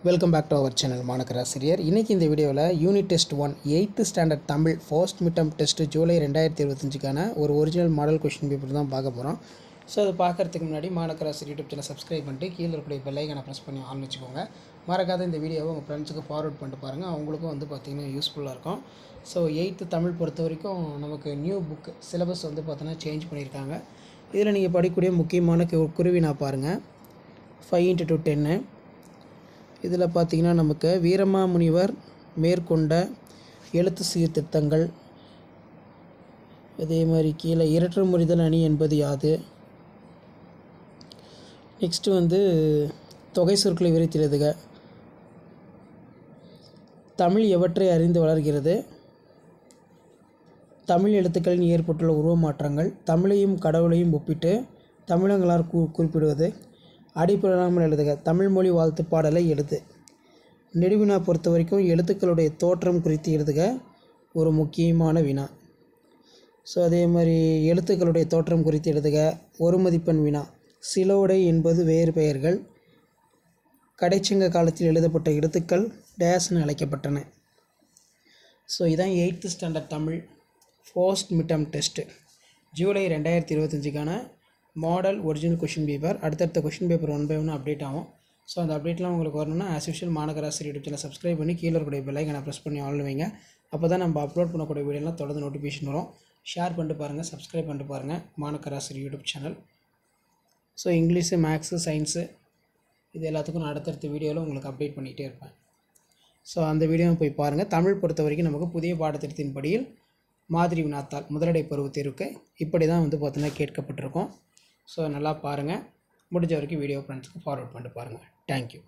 Welcome back to our channel Manakkarasiriyar. இன்றைக்கி இந்த வீடியோவில் unit test 1 8th standard Tamil first midterm test July 2025க்கான ஒரு ஒரிஜினல் மாடல் கொஷின் பேப்பர் தான் பார்க்க போகிறோம். ஸோ அதை பார்க்குறதுக்கு முன்னாடி மாணக்கராசிரியர் யூடியூப் சேனல் சப்ஸ்கிரைப் பண்ணிட்டு கீழே இருக்கக்கூடிய பெல்லைக்கான ப்ரெஸ் பண்ணி ஆன் வச்சுக்கோங்க. மறக்காத இந்த வீடியோவை உங்கள் ஃப்ரெண்ட்ஸுக்கு ஃபார்வர்ட் பண்ணிட்டு பாருங்கள், அவங்களுக்கும் பார்த்திங்கன்னா யூஸ்ஃபுல்லாக இருக்கும். ஸோ 8th தமிழ் பொறுத்த வரைக்கும் நமக்கு நியூ புக் சிலபஸ் பார்த்தோன்னா சேஞ்ச் பண்ணியிருக்காங்க. இதில் நீங்கள் படிக்கக்கூடிய முக்கியமான குருவினா பாருங்கள் 5x10. இதில் பார்த்திங்கன்னா நமக்கு வீரமாமுனிவர் மேற்கொண்ட எழுத்து சீர்திருத்தங்கள், அதே மாதிரி கீழே இரட்டை முறிதல் அணி என்பது யாது, நெக்ஸ்ட்டு தொகை சொற்களை விரித்து எழுதுக, தமிழ் எவற்றை அறிந்து வளர்கிறது, தமிழ் எழுத்துக்களில் ஏற்பட்டுள்ள உருவ மாற்றங்கள், தமிழையும் கடவுளையும் ஒப்பிட்டு தமிழங்களால் குறிப்பிடுவது, அடிப்படையில்லாமல் எழுதுக, தமிழ் மொழி வாழ்த்து பாடலை எழுது. நெடுவினா பொறுத்த வரைக்கும் எழுத்துக்களுடைய தோற்றம் குறித்து எழுதுக, ஒரு முக்கியமான வினா. ஸோ அதே மாதிரி எழுத்துக்களுடைய தோற்றம் குறித்து எழுதுக, ஒரு மதிப்பெண் வினா. சிலோடை என்பது வேறு பெயர்கள், கடைச்சங்க காலத்தில் எழுதப்பட்ட எழுத்துக்கள் டேஸ்னு அழைக்கப்பட்டன. ஸோ இதான் 8th standard Tamil first midterm test July 2025க்கான மாடல் ஒரிஜினல் கொஷின் பேப்பர். அடுத்தடுத்த கொஷின் பேப்பர் 1 by 1 அப்டேட் ஆகும். ஸோ அந்த அப்டேட்லாம் உங்களுக்கு வரணும்னா as usual Manakkarasiriyar YouTube channel subscribe பண்ணி கீழே இருக்கக்கூடிய பெல்லைக்கான ப்ரெஸ் பண்ணி ஆன் வைங்க. அப்போ தான் நம்ம அப்லோட் பண்ணக்கூடிய வீடியோலாம் தொடர்ந்து நோட்டிஃபிகேஷன் வரும். ஷேர் பண்ணிட்டு பாருங்கள், சப்ஸ்கிரைப் பண்ணிட்டு பாருங்கள் Manakkarasiriyar YouTube channel. So English, maths, science இது எல்லாத்துக்கும் நான் அடுத்தடுத்த வீடியோவில் உங்களுக்கு அப்டேட் பண்ணிகிட்டே இருப்பேன். ஸோ அந்த வீடியோவை போய் பாருங்கள். தமிழ் பொறுத்த வரைக்கும் நமக்கு புதிய பாடத்திட்டத்தின் படியில் மாதிரி வினாத்தாள் முதலடை பருவ தேர்வுக்கு இப்படி தான் பார்த்தீங்கன்னா கேட்கப்பட்டிருக்கும். ஸோ நல்லா பாருங்கள், முடிஞ்ச வரைக்கும் வீடியோ ஃப்ரெண்ட்ஸுக்கு ஃபார்வர்ட் பண்ணிட்டு பாருங்கள். தேங்க்யூ.